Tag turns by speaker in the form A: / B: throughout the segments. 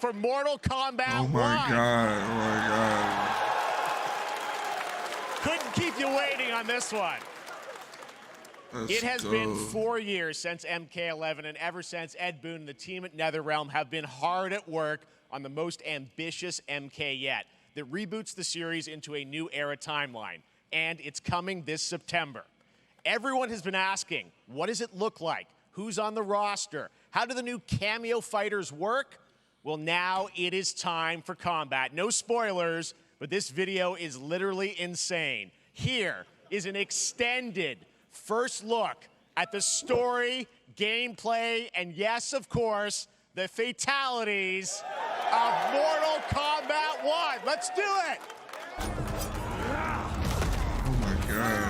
A: for Mortal Kombat 1.
B: Oh my God, oh my God.
A: Couldn't keep you waiting on this one. It has been 4 years since MK11, and ever since, Ed Boon and the team at NetherRealm have been hard at work on the most ambitious MK yet that reboots the series into a new era timeline, and it's coming this September. Everyone has been asking, what does it look like? Who's on the roster? How do the new cameo fighters work? Well, now it is time for combat. No spoilers, but this video is literally insane. Here is an extended first look at the story, gameplay, and yes, of course, the fatalities of Mortal Kombat 1. Let's do it!
B: Oh my God.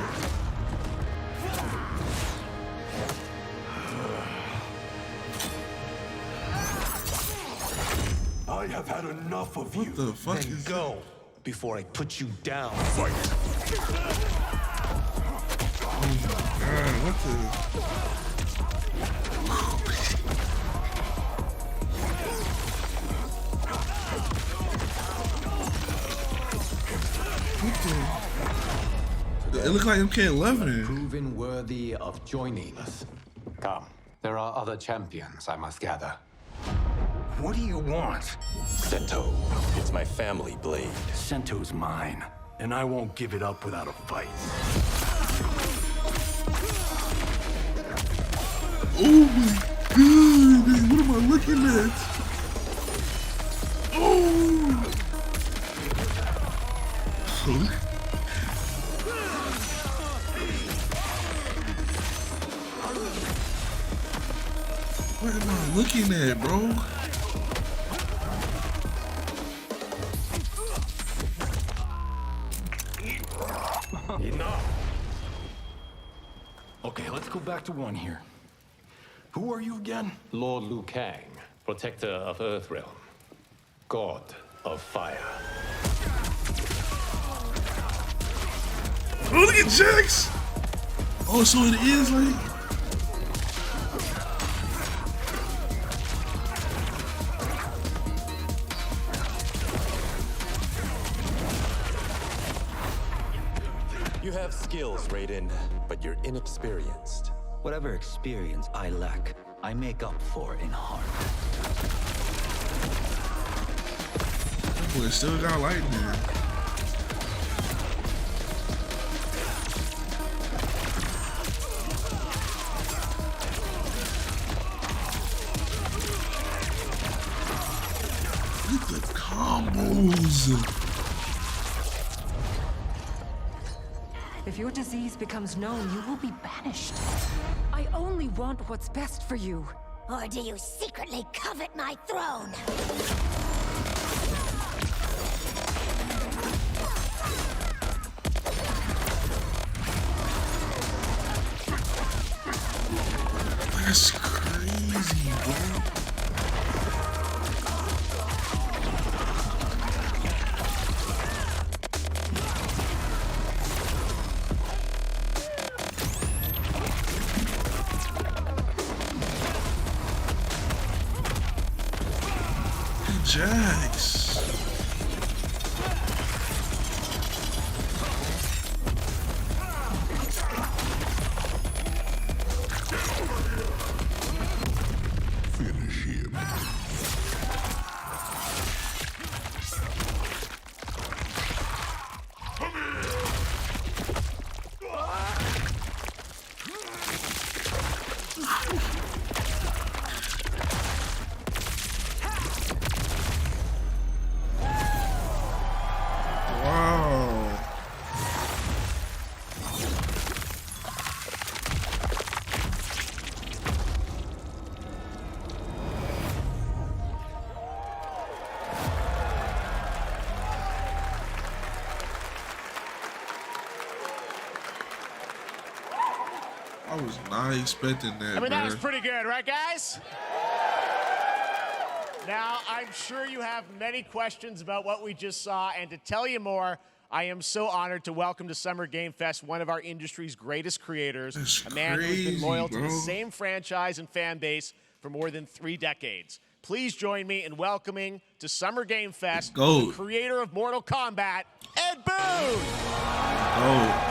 C: I have had enough of you.
B: What the fuck
C: then
B: is
C: go before I put you down.
B: Fight. Oh my God, what the? It looked like MK11.
D: Proven worthy of joining us. Come, there are other champions I must gather.
C: What do you want?
E: Sento, it's my family blade.
C: Sento's mine, and I won't give it up without a fight.
B: Oh my God, what am I looking at? Oh! What am I looking at, bro?
C: Enough. Okay, let's go back to one here. Who are you again?
F: Lord Liu Kang, protector of Earthrealm, god of fire.
B: Oh, look at Jax! Oh, so it is like...
E: You have skills, Raiden, but you're inexperienced.
G: Whatever experience I lack, I make up for in heart.
B: That boy still got lightning. Look at the combos.
H: If your disease becomes known, you will be banished. I only want what's best for you.
I: Or do you secretly covet my throne?
B: That's crazy, bro. Jax.
C: Finish him.
B: Wow. I was not expecting that,
A: I mean, that was
B: bruh.
A: pretty good, right, guys? Now, I'm sure you have many questions about what we just saw, and to tell you more, I am so honored to welcome to Summer Game Fest one of our industry's greatest creators,
B: That's
A: a man who's been
B: crazy,
A: loyal to the
B: bro.
A: same franchise and fan base for more than 3 decades. Please join me in welcoming to Summer Game Fest
B: Go.
A: the creator of Mortal Kombat, Ed Boon.
B: Oh.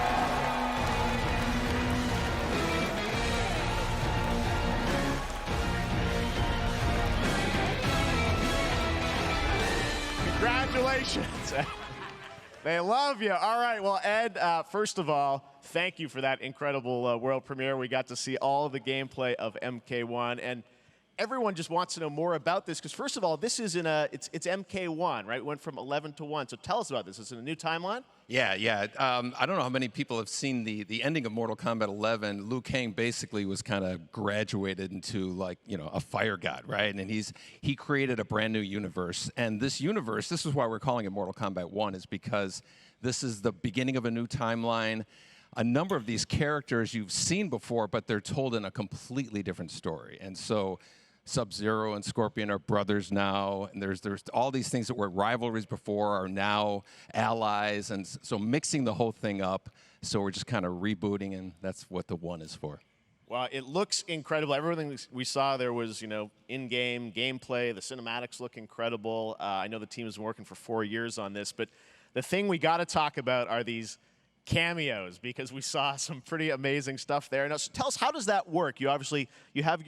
A: Congratulations. They love you. All right. Well, Ed, first of all, thank you for that incredible world premiere. We got to see all of the gameplay of MK1, and everyone just wants to know more about this because, first of all, this is it's MK1, right? It went from 11 to 1. So tell us about this. Is it a new timeline?
J: Yeah. I don't know how many people have seen the ending of Mortal Kombat 11. Liu Kang basically was kind of graduated into a fire god, right? And he created a brand new universe. And this universe, this is why we're calling it Mortal Kombat 1, is because this is the beginning of a new timeline. A number of these characters you've seen before, but they're told in a completely different story. And so Sub-Zero and Scorpion are brothers now, and there's all these things that were rivalries before are now allies, and so mixing the whole thing up. So we're just kind of rebooting, and that's what the 1 is for.
A: Well, it looks incredible. Everything we saw there was, in-game gameplay. The cinematics look incredible. I know the team has been working for 4 years on this, but the thing we got to talk about are these cameos, because we saw some pretty amazing stuff there. Now, so tell us, how does that work? You have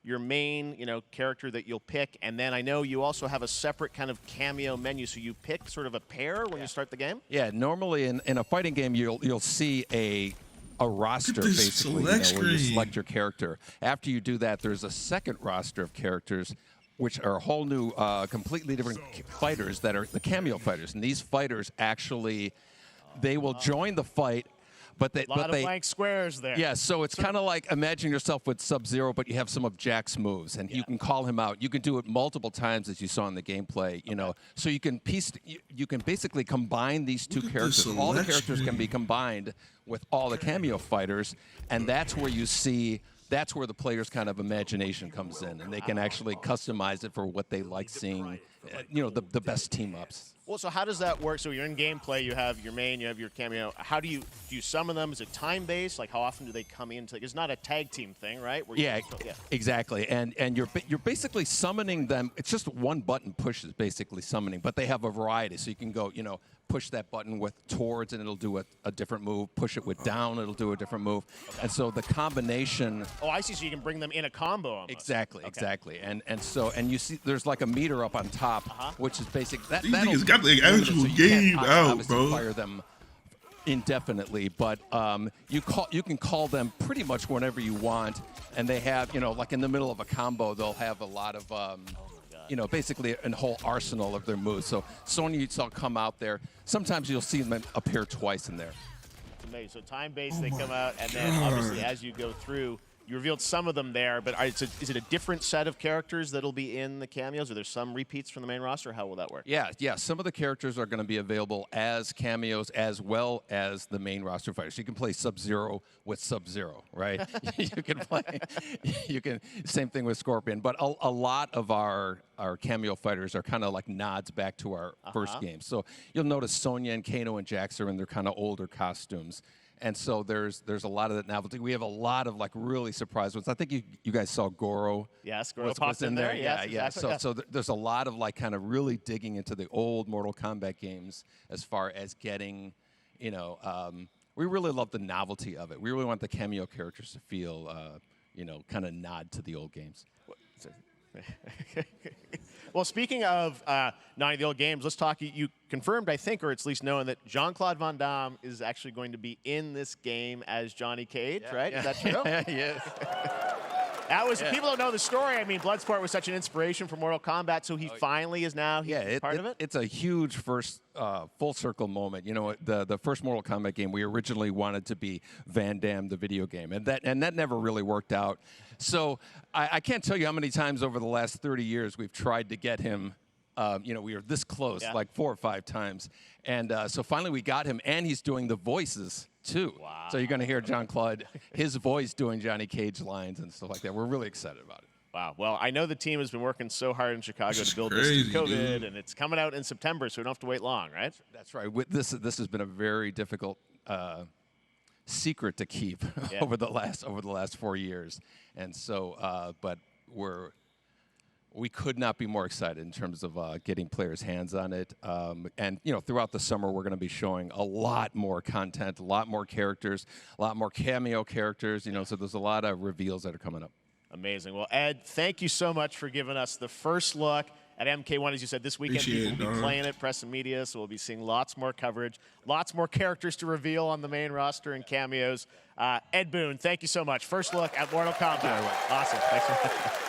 A: your main, character that you'll pick, and then I know you also have a separate kind of cameo menu, so you pick sort of a pair when you start the game?
J: Yeah, normally in a fighting game, you'll see a roster, basically, where you select your character. After you do that, there's a second roster of characters, which are a whole new, completely different fighters that are the cameo fighters. And these fighters actually, they will join the fight, but they...
A: A lot of blank squares there.
J: Yeah, so it's kind of like imagine yourself with Sub-Zero, but you have some of Jack's moves, and you can call him out. You can do it multiple times, as you saw in the gameplay. So you can basically combine these two characters. All the characters can be combined with all the cameo fighters, and that's where you see. That's where the player's kind of imagination comes in, and they can actually customize it for what they like seeing. The best team ups.
A: Well, so how does that work? So you're in gameplay, you have your main, you have your cameo. How do you summon them? Is it time-based? Like, how often do they come into? It's not a tag team thing, right?
J: Exactly. And you're basically summoning them. It's just one button push is basically summoning, but they have a variety. So you can go, push that button with towards, and it'll do a different move. Push it with down, it'll do a different move. Okay. And so the combination.
A: Oh, I see. So you can bring them in a combo almost.
J: Exactly. And you see, there's like a meter up on top, which is basic. These
B: niggas got the actual game out, bro.
J: Fire them indefinitely, but you can call them pretty much whenever you want, and they have, like in the middle of a combo, they'll have a lot of basically a whole arsenal of their moves. So Sonya, you saw come out there. Sometimes you'll see them appear twice in there.
A: It's amazing. So time-based, they come out, and then obviously as you go through, you revealed some of them there, but is it a different set of characters that'll be in the cameos? Are there some repeats from the main roster? How will that work?
J: Yeah. Some of the characters are going to be available as cameos as well as the main roster fighters. You can play Sub-Zero with Sub-Zero, right? Same thing with Scorpion. But a lot of our cameo fighters are kind of like nods back to our first game. So you'll notice Sonya and Kano and Jax are in their kind of older costumes. And so there's a lot of that novelty. We have a lot of really surprise ones. I think you guys saw Goro.
A: Yes, Goro popped in there.
J: Yeah.
A: Exactly.
J: So there's a lot of kind of really digging into the old Mortal Kombat games as far as getting, we really love the novelty of it. We really want the cameo characters to feel, kind of nod to the old games.
A: Well, speaking of not the old games, let's talk. You confirmed, I think, or it's at least known, that Jean-Claude Van Damme is actually going to be in this game as Johnny Cage, right? Is that true?
J: Yes.
A: That was, people don't know the story. I mean, Bloodsport was such an inspiration for Mortal Kombat, so he finally is now part of it?
J: It's a huge first full circle moment. The first Mortal Kombat game, we originally wanted to be Van Damme, the video game, and that never really worked out. So I can't tell you how many times over the last 30 years we've tried to get him. We were this close, like 4 or 5 times. And so finally we got him, and he's doing the voices, too. Wow. So you're going to hear Jean-Claude, his voice doing Johnny Cage lines and stuff like that. We're really excited about it.
A: Wow. Well, I know the team has been working so hard in Chicago to build this through COVID, and it's coming out in September, so we don't have to wait long, right?
J: That's right. This has been a very difficult secret to keep over the last 4 years. And so, but we're we could not be more excited in terms of getting players' hands on it. And throughout the summer, we're going to be showing a lot more content, a lot more characters, a lot more cameo characters. So there's a lot of reveals that are coming up.
A: Amazing. Well, Ed, thank you so much for giving us the first look at MK1. As you said, this weekend people will be playing it, press and media, so we'll be seeing lots more coverage, lots more characters to reveal on the main roster and cameos. Ed Boon, thank you so much. First look at Mortal Kombat. Awesome. Thanks for